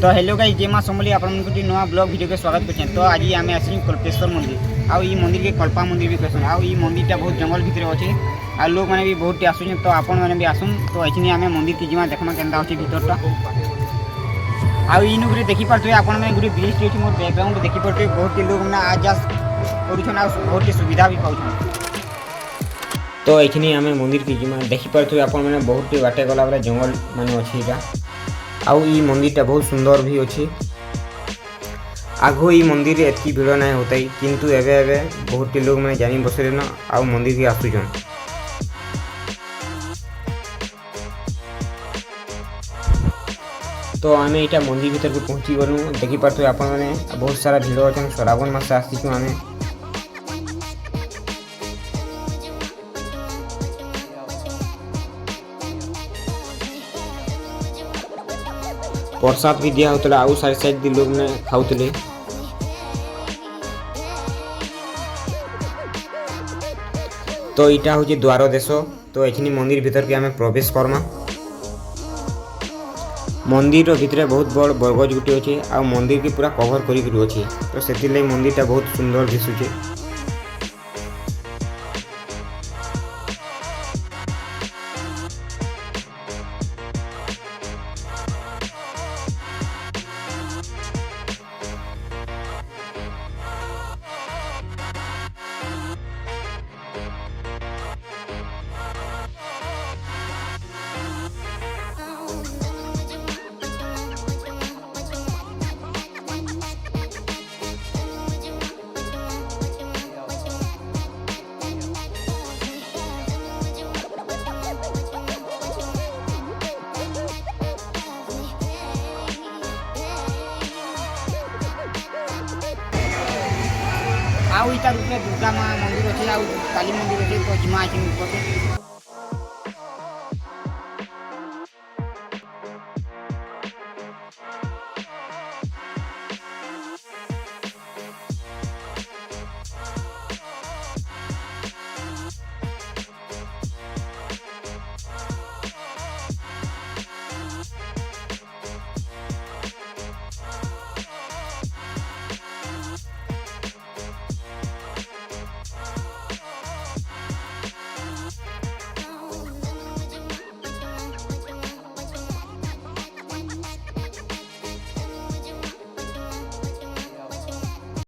तो hello guys जय मां समली आपन गोटे नवा ब्लॉग वीडियो के स्वागत करछन। तो आज आमे आसी कल्पेश्वर मंदिर आ ई मंदिर के कल्पा मंदिर भी कहसन। आ ई मंदिर टा बहुत जंगल भीतर अछि आ लोग माने भी बहुत आसुन। तो आपन माने भी आसुन। तो एछनी आमे मंदिर के जिमा देखमा केनता अछि भीतर टा आ ई नुगरे देखि परथि आपन माने गुटे ब्रिज टे मोर बैकग्राउंड देखि परथि बहुत लोग माने आज जा करूछन आ बहुत सुविधा भी पाउछन। तो एछनी आमे मंदिर के जिमा देखि परथि आपन माने बहुत बाटे गला बले जंगल माने अछि इटा आउ ई मंदिर टा बहुत सुंदर भी अच्छी। आगो ई मंदिर एतकी भीड़ ना होता किंतु एबे एबे बहुत लोग मैंने जानी बसले न आउ मंदिर के आसुचन। तो आम यहाँ मंदिर भीतर को पहुँची गलु देखी पार्थ आप बहुत सारा भीड़ अच्छा श्रावण मास आसीचु आम प्रसाद भी दिया होता आउ साइड साइड भी लोग ने खाऊले। तो इटा हूँ द्वार देश। तो एखनी मंदिर भीतर के आमे प्रवेश करमा। मंदिर भितर बहुत बड़ बरगज गुटे अच्छे आ मंदिर के पूरा कवर करी अच्छे। तो से मंदिर टा बहुत सुंदर दिशुचे। आउ इटा रूपे दुर्गा माँ मंदिर अच्छे आउ काली मंदिर अच्छे। तो जिमा आई ऊपर